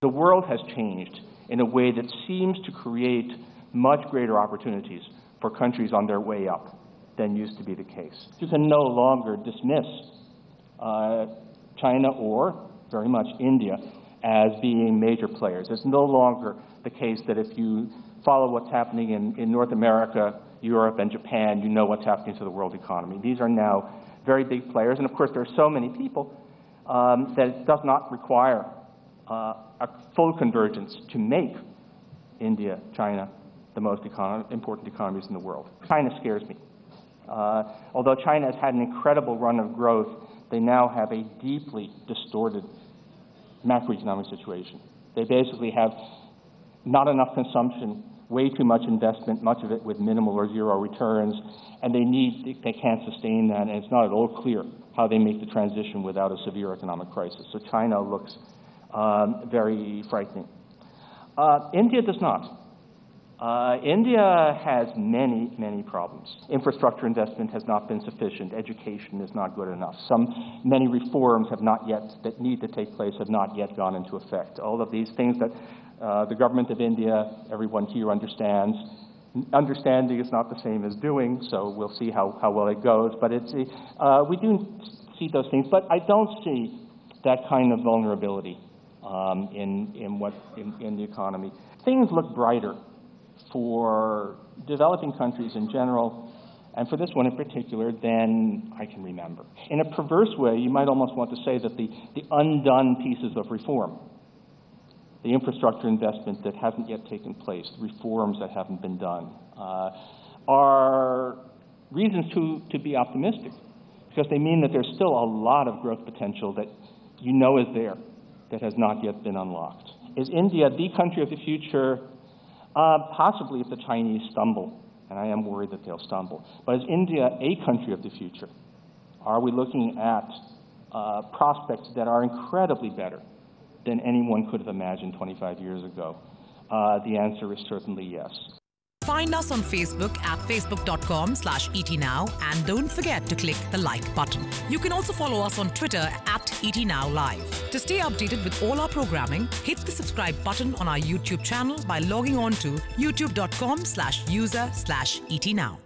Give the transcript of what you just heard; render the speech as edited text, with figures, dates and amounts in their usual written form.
The world has changed in a way that seems to create much greater opportunities for countries on their way up than used to be the case. You can no longer dismiss China or, very much, India as being major players. It's no longer the case that if you follow what's happening in North America, Europe, and Japan, you know what's happening to the world economy. These are now very big players, and of course there are so many people that it does not require a full convergence to make India, China, the most important economies in the world. China scares me. Although China has had an incredible run of growth, they now have a deeply distorted macroeconomic situation. They basically have not enough consumption, way too much investment, much of it with minimal or zero returns, and they can't sustain that, and it's not at all clear how they make the transition without a severe economic crisis. So China looks very frightening. India does not. India has many, many problems. Infrastructure investment has not been sufficient. Education is not good enough. Many reforms that need to take place have not yet gone into effect. All of these things that the government of India, everyone here understands. Understanding is not the same as doing, so we'll see how well it goes. But we do see those things, but I don't see that kind of vulnerability in the economy. Things look brighter for developing countries in general, and for this one in particular, than I can remember. In a perverse way, you might almost want to say that the undone pieces of reform, the infrastructure investment that hasn't yet taken place, the reforms that haven't been done, are reasons to be optimistic, because they mean that there's still a lot of growth potential that you know is there that has not yet been unlocked. Is India the country of the future? Possibly if the Chinese stumble, and I am worried that they'll stumble. But is India a country of the future? Are we looking at prospects that are incredibly better than anyone could have imagined 25 years ago? The answer is certainly yes. Find us on Facebook at facebook.com/etnow, and don't forget to click the like button. You can also follow us on Twitter at ETNowLive. To stay updated with all our programming, hit the subscribe button on our YouTube channel by logging on to youtube.com/user/etnow.